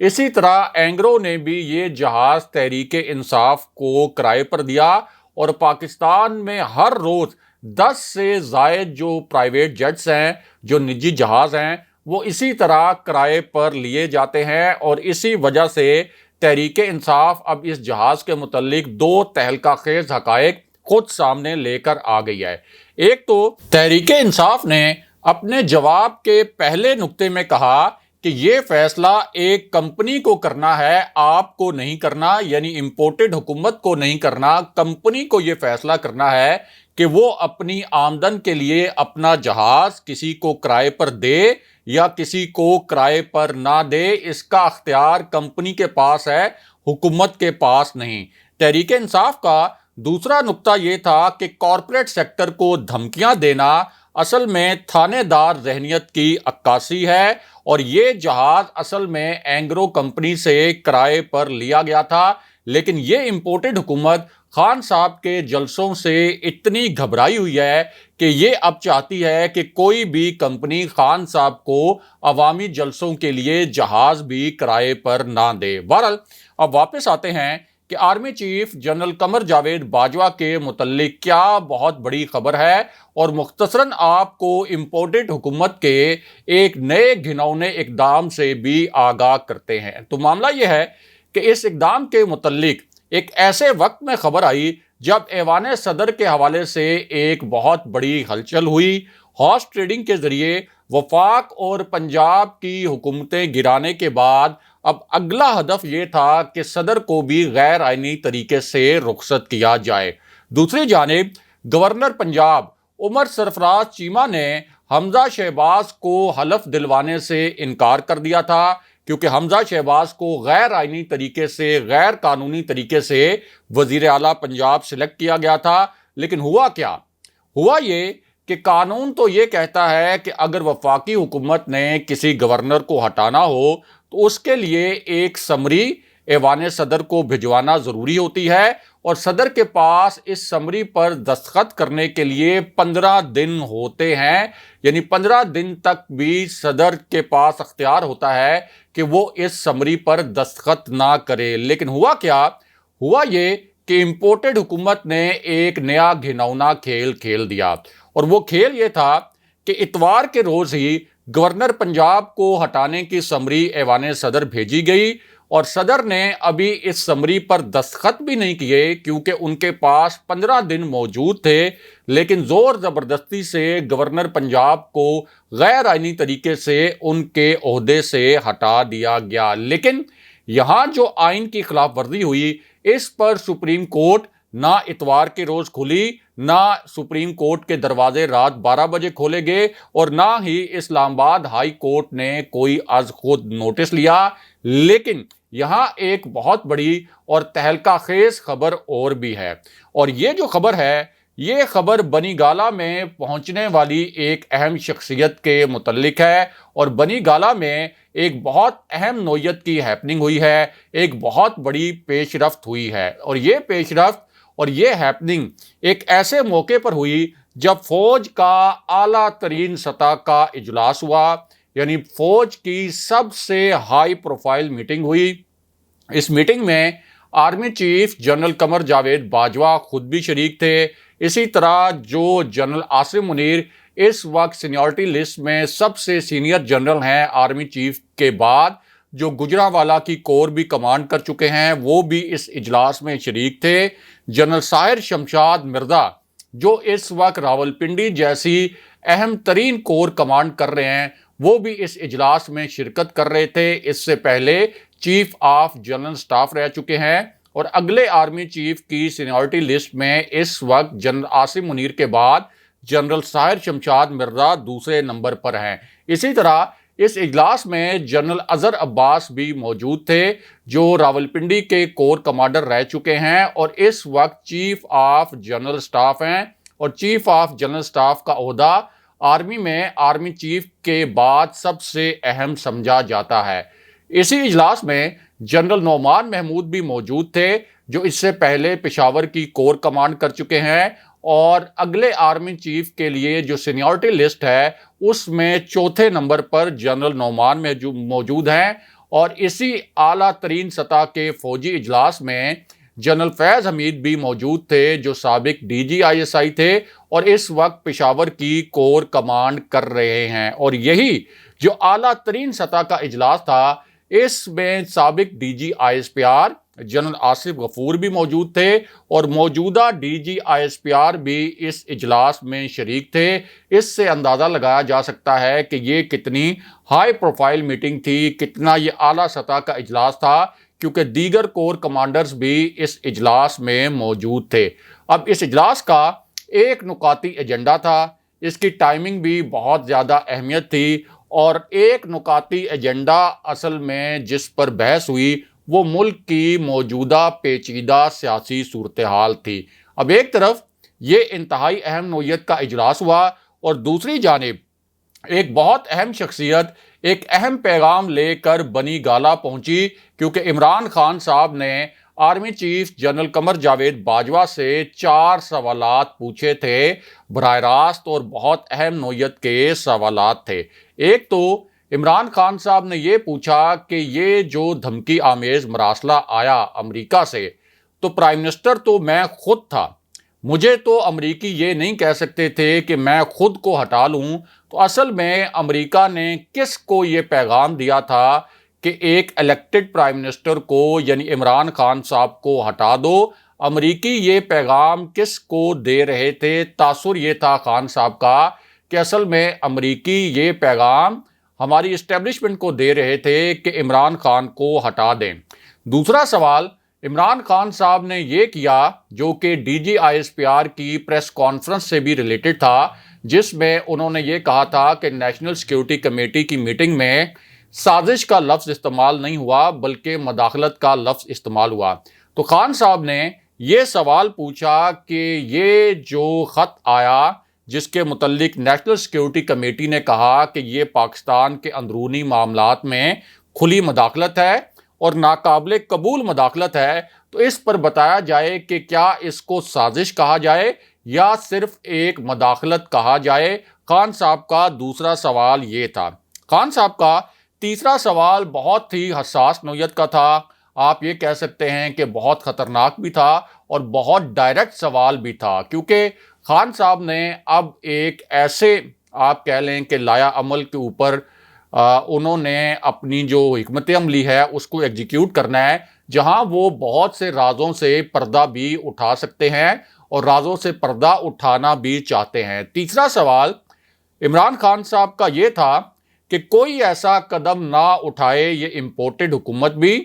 اسی طرح اینگرو نے بھی یہ جہاز تحریک انصاف کو کرائے پر دیا اور پاکستان میں ہر روز 10 سے زائد جو پرائیویٹ جیٹس ہیں، جو نجی جہاز ہیں، وہ اسی طرح کرائے پر لیے جاتے ہیں، اور اسی وجہ سے تحریک انصاف اب اس جہاز کے متعلق 2 تہلکہ خیز حقائق خود سامنے لے کر آ گئی ہے۔ ایک تو تحریک انصاف نے اپنے جواب کے پہلے نقطے میں کہا کہ یہ فیصلہ ایک کمپنی کو کرنا ہے، آپ کو نہیں کرنا، یعنی امپورٹڈ حکومت کو نہیں کرنا، کمپنی کو یہ فیصلہ کرنا ہے کہ وہ اپنی آمدن کے لیے اپنا جہاز کسی کو کرائے پر دے یا کسی کو کرائے پر نہ دے۔ اس کا اختیار کمپنی کے پاس ہے، حکومت کے پاس نہیں۔ تحریک انصاف کا دوسرا نقطہ یہ تھا کہ کارپوریٹ سیکٹر کو دھمکیاں دینا اصل میں تھانے دار ذہنیت کی عکاسی ہے، اور یہ جہاز اصل میں اینگرو کمپنی سے کرائے پر لیا گیا تھا، لیکن یہ امپورٹڈ حکومت خان صاحب کے جلسوں سے اتنی گھبرائی ہوئی ہے کہ یہ اب چاہتی ہے کہ کوئی بھی کمپنی خان صاحب کو عوامی جلسوں کے لیے جہاز بھی کرائے پر نہ دے۔ بہرحال اب واپس آتے ہیں کہ army chief general Qamar Javed Bajwa کے متعلق کیا بہت بڑی خبر ہے، اور مختصراً آپ کو امپورٹڈ حکومت کے ایک نئے گھنونے اقدام سے بھی آگاہ کرتے ہیں۔ تو معاملہ یہ ہے کہ اس اقدام کے متعلق ایک ایسے وقت میں خبر آئی جب ایوان صدر کے حوالے سے ایک بہت بڑی ہلچل ہوئی۔ ہارس ٹریڈنگ کے ذریعے وفاق اور پنجاب کی حکومتیں گرانے کے بعد اب اگلا ہدف یہ تھا کہ صدر کو بھی غیر آئینی طریقے سے رخصت کیا جائے۔ دوسری جانب گورنر پنجاب عمر سرفراز چیمہ نے حمزہ شہباز کو حلف دلوانے سے انکار کر دیا تھا، کیونکہ حمزہ شہباز کو غیر آئینی طریقے سے، غیر قانونی طریقے سے وزیر اعلیٰ پنجاب سلیکٹ کیا گیا تھا۔ لیکن ہوا کیا؟ ہوا یہ کہ قانون تو یہ کہتا ہے کہ اگر وفاقی حکومت نے کسی گورنر کو ہٹانا ہو تو اس کے لیے ایک سمری ایوان صدر کو بھجوانا ضروری ہوتی ہے، اور صدر کے پاس اس سمری پر دستخط کرنے کے لیے 15 دن ہوتے ہیں، یعنی 15 دن تک بھی صدر کے پاس اختیار ہوتا ہے کہ وہ اس سمری پر دستخط نہ کرے۔ لیکن ہوا کیا؟ ہوا یہ کہ امپورٹڈ حکومت نے ایک نیا گھنونا کھیل کھیل دیا، اور وہ کھیل یہ تھا کہ اتوار کے روز ہی گورنر پنجاب کو ہٹانے کی سمری ایوان صدر بھیجی گئی، اور صدر نے ابھی اس سمری پر دستخط بھی نہیں کیے کیونکہ ان کے پاس 15 دن موجود تھے، لیکن زور زبردستی سے گورنر پنجاب کو غیر آئینی طریقے سے ان کے عہدے سے ہٹا دیا گیا۔ لیکن یہاں جو آئین کی خلاف ورزی ہوئی، اس پر سپریم کورٹ نہ اتوار کے روز کھلی، نہ سپریم کورٹ کے دروازے رات 12 بجے کھولے گئے، اور نہ ہی اسلام آباد ہائی کورٹ نے کوئی از خود نوٹس لیا۔ لیکن یہاں ایک بہت بڑی اور تہلکہ خیز خبر اور بھی ہے، اور یہ جو خبر ہے، یہ خبر بنی گالہ میں پہنچنے والی ایک اہم شخصیت کے متعلق ہے، اور بنی گالہ میں ایک بہت اہم نوعیت کی ہیپننگ ہوئی ہے، ایک بہت بڑی پیش رفت ہوئی ہے، اور یہ پیش رفت اور یہ ہیپننگ ایک ایسے موقع پر ہوئی جب فوج کا اعلیٰ ترین سطح کا اجلاس ہوا، یعنی فوج کی سب سے ہائی پروفائل میٹنگ ہوئی۔ اس میٹنگ میں army chief general Qamar Javed Bajwa خود بھی شریک تھے، اسی طرح جو جنرل عاصم منیر اس وقت سینیورٹی لسٹ میں سب سے سینئر جنرل ہیں آرمی چیف کے بعد، جو گجرانوالہ کی کور بھی کمانڈ کر چکے ہیں، وہ بھی اس اجلاس میں شریک تھے۔ جنرل ساحر شمشاد مرزا جو اس وقت راولپنڈی جیسی اہم ترین کور کمانڈ کر رہے ہیں، وہ بھی اس اجلاس میں شرکت کر رہے تھے۔ اس سے پہلے چیف آف جنرل سٹاف رہ چکے ہیں، اور اگلے آرمی چیف کی سینیورٹی لسٹ میں اس وقت جنرل عاصم منیر کے بعد جنرل ساحر شمشاد مرزا دوسرے نمبر پر ہیں۔ اسی طرح اس اجلاس میں جنرل اظہر عباس بھی موجود تھے، جو راولپنڈی کے کور کمانڈر رہ چکے ہیں اور اس وقت چیف آف جنرل سٹاف ہیں، اور چیف آف جنرل سٹاف کا عہدہ آرمی میں آرمی چیف کے بعد سب سے اہم سمجھا جاتا ہے۔ اسی اجلاس میں جنرل نعمان محمود بھی موجود تھے، جو اس سے پہلے پشاور کی کور کمانڈ کر چکے ہیں، اور اگلے آرمی چیف کے لیے جو سینیورٹی لسٹ ہے اس میں چوتھے نمبر پر جنرل نعمان موجود ہیں، اور اسی اعلیٰ ترین سطح کے فوجی اجلاس میں جنرل فیض حمید بھی موجود تھے جو سابق D G I S I تھے اور اس وقت پشاور کی کور کمانڈ کر رہے ہیں۔ اور یہی جو اعلیٰ ترین سطح کا اجلاس تھا، اس میں سابق D G I S P R general Asif Ghafoor بھی موجود تھے اور موجودہ D G I S P R بھی اس اجلاس میں شریک تھے۔ اس سے اندازہ لگایا جا سکتا ہے کہ یہ کتنی ہائی پروفائل میٹنگ تھی، کتنا یہ اعلیٰ سطح کا اجلاس تھا، کیونکہ دیگر کور کمانڈرز بھی اس اجلاس میں موجود تھے۔ اب اس اجلاس کا ایک نکاتی ایجنڈا تھا، اس کی ٹائمنگ بھی بہت زیادہ اہمیت تھی، اور ایک نکاتی ایجنڈا اصل میں جس پر بحث ہوئی وہ ملک کی موجودہ پیچیدہ سیاسی صورتحال تھی۔ اب ایک طرف یہ انتہائی اہم نوعیت کا اجلاس ہوا اور دوسری جانب ایک بہت اہم شخصیت ایک اہم پیغام لے کر بنی گالہ پہنچی، کیونکہ عمران خان صاحب نے army chief general Qamar Javed Bajwa سے 4 سوالات پوچھے تھے براہ راست، اور بہت اہم نوعیت کے سوالات تھے۔ ایک تو عمران خان صاحب نے یہ پوچھا کہ یہ جو دھمکی آمیز مراسلہ آیا امریکہ سے، تو پرائم منسٹر تو میں خود تھا، مجھے تو امریکی یہ نہیں کہہ سکتے تھے کہ میں خود کو ہٹا لوں، تو اصل میں امریکہ نے کس کو یہ پیغام دیا تھا کہ ایک الیکٹڈ پرائم منسٹر کو یعنی عمران خان صاحب کو ہٹا دو؟ امریکی یہ پیغام کس کو دے رہے تھے؟ تاثر یہ تھا خان صاحب کا کہ اصل میں امریکی یہ پیغام ہماری اسٹیبلشمنٹ کو دے رہے تھے کہ عمران خان کو ہٹا دیں۔ دوسرا سوال عمران خان صاحب نے یہ کیا جو کہ D G I S P R کی پریس کانفرنس سے بھی ریلیٹڈ تھا، جس میں انہوں نے یہ کہا تھا کہ نیشنل سیکیورٹی کمیٹی کی میٹنگ میں سازش کا لفظ استعمال نہیں ہوا بلکہ مداخلت کا لفظ استعمال ہوا۔ تو خان صاحب نے یہ سوال پوچھا کہ یہ جو خط آیا جس کے متعلق نیشنل سیکیورٹی کمیٹی نے کہا کہ یہ پاکستان کے اندرونی معاملات میں کھلی مداخلت ہے اور ناقابل قبول مداخلت ہے، تو اس پر بتایا جائے کہ کیا اس کو سازش کہا جائے یا صرف ایک مداخلت کہا جائے۔ خان صاحب کا دوسرا سوال یہ تھا۔ خان صاحب کا تیسرا سوال بہت ہی حساس نوعیت کا تھا، آپ یہ کہہ سکتے ہیں کہ بہت خطرناک بھی تھا اور بہت ڈائریکٹ سوال بھی تھا، کیونکہ خان صاحب نے اب ایک ایسے آپ کہہ لیں کہ لایا عمل کے اوپر انہوں نے اپنی جو حکمت عملی ہے اس کو ایگزیکیوٹ کرنا ہے، جہاں وہ بہت سے رازوں سے پردہ بھی اٹھا سکتے ہیں اور رازوں سے پردہ اٹھانا بھی چاہتے ہیں۔ تیسرا سوال عمران خان صاحب کا یہ تھا کہ کوئی ایسا قدم نہ اٹھائے، یہ امپورٹڈ حکومت بھی،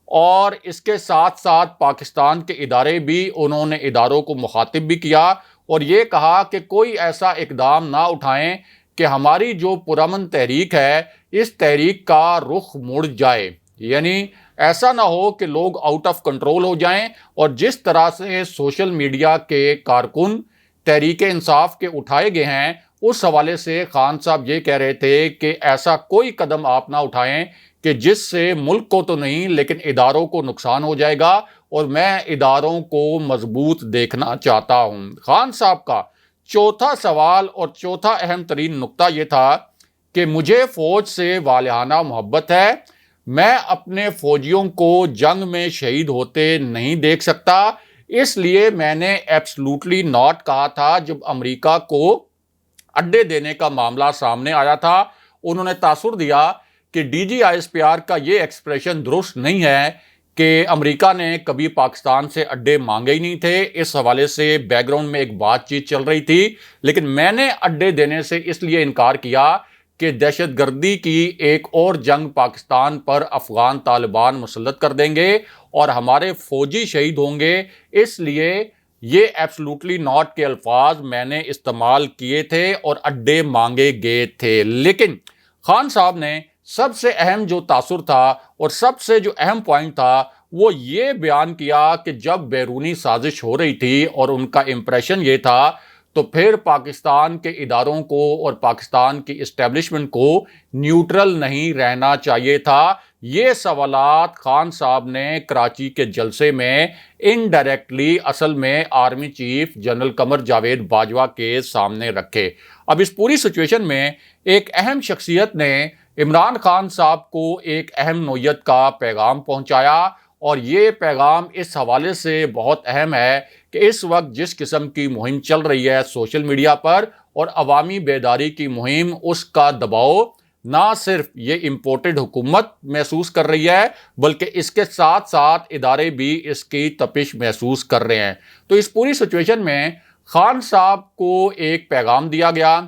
اور اس کے ساتھ ساتھ پاکستان کے ادارے بھی، انہوں نے اداروں کو مخاطب بھی کیا اور یہ کہا کہ کوئی ایسا اقدام نہ اٹھائیں کہ ہماری جو پرامن تحریک ہے اس تحریک کا رخ مڑ جائے، یعنی ایسا نہ ہو کہ لوگ آؤٹ آف کنٹرول ہو جائیں۔ اور جس طرح سے سوشل میڈیا کے کارکن تحریک انصاف کے اٹھائے گئے ہیں، اس حوالے سے خان صاحب یہ کہہ رہے تھے کہ ایسا کوئی قدم آپ نہ اٹھائیں کہ جس سے ملک کو تو نہیں لیکن اداروں کو نقصان ہو جائے گا، اور میں اداروں کو مضبوط دیکھنا چاہتا ہوں۔ خان صاحب کا چوتھا سوال اور چوتھا اہم ترین نقطہ یہ تھا کہ مجھے فوج سے والہانہ محبت ہے، میں اپنے فوجیوں کو جنگ میں شہید ہوتے نہیں دیکھ سکتا، اس لیے میں نے ایبسلوٹلی ناٹ کہا تھا جب امریکہ کو اڈے دینے کا معاملہ سامنے آیا تھا۔ انہوں نے تاثر دیا کہ D G I S P R کا یہ ایکسپریشن درست نہیں ہے کہ امریکہ نے کبھی پاکستان سے اڈے مانگے ہی نہیں تھے، اس حوالے سے بیک گراؤنڈ میں ایک بات چیت چل رہی تھی، لیکن میں نے اڈے دینے سے اس لیے انکار کیا کہ دہشت گردی کی ایک اور جنگ پاکستان پر افغان طالبان مسلط کر دیں گے اور ہمارے فوجی شہید ہوں گے، اس لیے یہ ایبسلوٹلی ناٹ کے الفاظ میں نے استعمال کیے تھے اور اڈے مانگے گئے تھے۔ لیکن خان صاحب نے سب سے اہم جو تاثر تھا اور سب سے جو اہم پوائنٹ تھا وہ یہ بیان کیا کہ جب بیرونی سازش ہو رہی تھی اور ان کا امپریشن یہ تھا تو پھر پاکستان کے اداروں کو اور پاکستان کی اسٹیبلشمنٹ کو نیوٹرل نہیں رہنا چاہیے تھا۔ یہ سوالات خان صاحب نے کراچی کے جلسے میں انڈائریکٹلی اصل میں army chief general Qamar Javed Bajwa کے سامنے رکھے۔ اب اس پوری سچویشن میں ایک اہم شخصیت نے عمران خان صاحب کو ایک اہم نوعیت کا پیغام پہنچایا، اور یہ پیغام اس حوالے سے بہت اہم ہے کہ اس وقت جس قسم کی مہم چل رہی ہے سوشل میڈیا پر اور عوامی بیداری کی مہم، اس کا دباؤ نہ صرف یہ امپورٹڈ حکومت محسوس کر رہی ہے بلکہ اس کے ساتھ ساتھ ادارے بھی اس کی تپش محسوس کر رہے ہیں۔ تو اس پوری سچویشن میں خان صاحب کو ایک پیغام دیا گیا،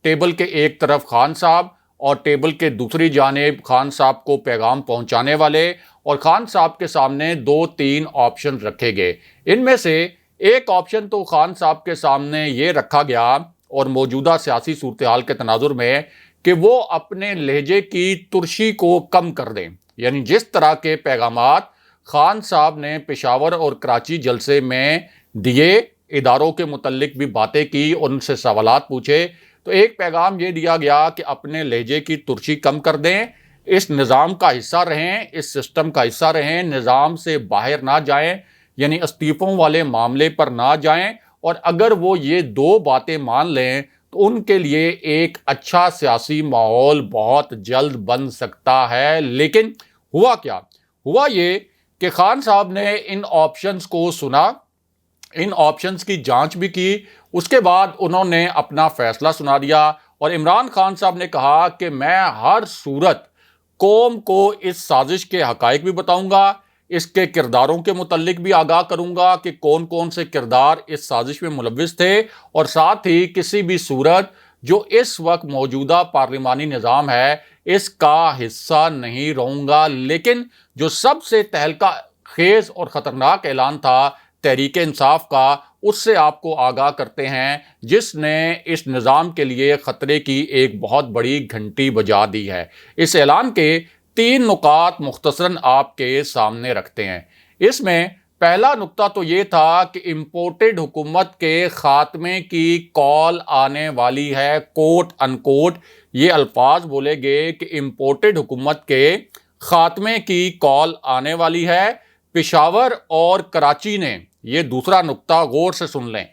ٹیبل کے ایک طرف خان صاحب اور ٹیبل کے دوسری جانب خان صاحب کو پیغام پہنچانے والے، اور خان صاحب کے سامنے 2-3 آپشن رکھے گئے۔ ان میں سے ایک آپشن تو خان صاحب کے سامنے یہ رکھا گیا، اور موجودہ سیاسی صورتحال کے تناظر میں، کہ وہ اپنے لہجے کی ترشی کو کم کر دیں۔ یعنی جس طرح کے پیغامات خان صاحب نے پشاور اور کراچی جلسے میں دیے، اداروں کے متعلق بھی باتیں کی اور ان سے سوالات پوچھے، تو ایک پیغام یہ دیا گیا کہ اپنے لہجے کی ترشی کم کر دیں، اس نظام کا حصہ رہیں، اس سسٹم کا حصہ رہیں، نظام سے باہر نہ جائیں، یعنی استعفوں والے معاملے پر نہ جائیں، اور اگر وہ یہ 2 باتیں مان لیں تو ان کے لیے ایک اچھا سیاسی ماحول بہت جلد بن سکتا ہے۔ لیکن ہوا کیا؟ ہوا یہ کہ خان صاحب نے ان آپشنز کو سنا، ان آپشنز کی جانچ بھی کی، اس کے بعد انہوں نے اپنا فیصلہ سنا دیا، اور عمران خان صاحب نے کہا کہ میں ہر صورت قوم کو اس سازش کے حقائق بھی بتاؤں گا، اس کے کرداروں کے متعلق بھی آگاہ کروں گا کہ کون کون سے کردار اس سازش میں ملوث تھے، اور ساتھ ہی کسی بھی صورت جو اس وقت موجودہ پارلیمانی نظام ہے اس کا حصہ نہیں رہوں گا۔ لیکن جو سب سے تہلکہ خیز اور خطرناک اعلان تھا تحریک انصاف کا، اس سے آپ کو آگاہ کرتے ہیں، جس نے اس نظام کے لیے خطرے کی ایک بہت بڑی گھنٹی بجا دی ہے۔ اس اعلان کے 3 نکات مختصراً آپ کے سامنے رکھتے ہیں۔ اس میں پہلا نقطہ تو یہ تھا کہ امپورٹڈ حکومت کے خاتمے کی کال آنے والی ہے، کوٹ ان کوٹ یہ الفاظ بولے گئے کہ امپورٹڈ حکومت کے خاتمے کی کال آنے والی ہے۔ پشاور اور کراچی نے، یہ دوسرا نقطہ غور سے سن لیں،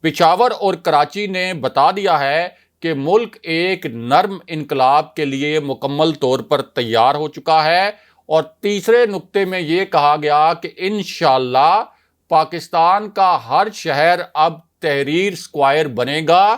پشاور اور کراچی نے بتا دیا ہے کہ ملک ایک نرم انقلاب کے لیے مکمل طور پر تیار ہو چکا ہے، اور تیسرے نقطے میں یہ کہا گیا کہ انشاءاللہ پاکستان کا ہر شہر اب تحریر اسکوائر بنے گا۔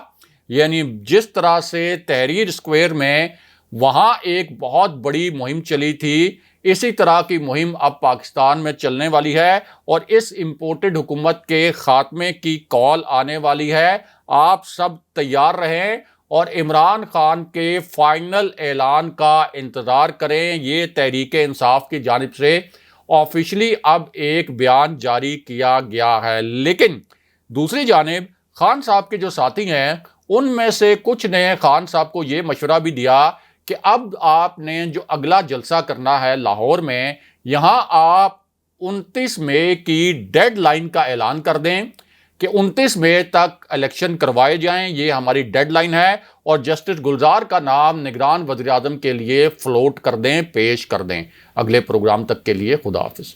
یعنی جس طرح سے تحریر اسکوائر میں وہاں ایک بہت بڑی مہم چلی تھی، اسی طرح کی مہم اب پاکستان میں چلنے والی ہے، اور اس امپورٹڈ حکومت کے خاتمے کی کال آنے والی ہے۔ آپ سب تیار رہیں اور عمران خان کے فائنل اعلان کا انتظار کریں۔ یہ تحریک انصاف کی جانب سے آفیشلی اب ایک بیان جاری کیا گیا ہے۔ لیکن دوسری جانب خان صاحب کے جو ساتھی ہیں ان میں سے کچھ نے خان صاحب کو یہ مشورہ بھی دیا کہ اب آپ نے جو اگلا جلسہ کرنا ہے لاہور میں، یہاں آپ 29 مئی کی ڈیڈ لائن کا اعلان کر دیں کہ 29 مئی تک الیکشن کروائے جائیں، یہ ہماری ڈیڈ لائن ہے، اور جسٹس گلزار کا نام نگران وزیر اعظم کے لیے فلوٹ کر دیں، پیش کر دیں۔ اگلے پروگرام تک کے لیے خدا حافظ۔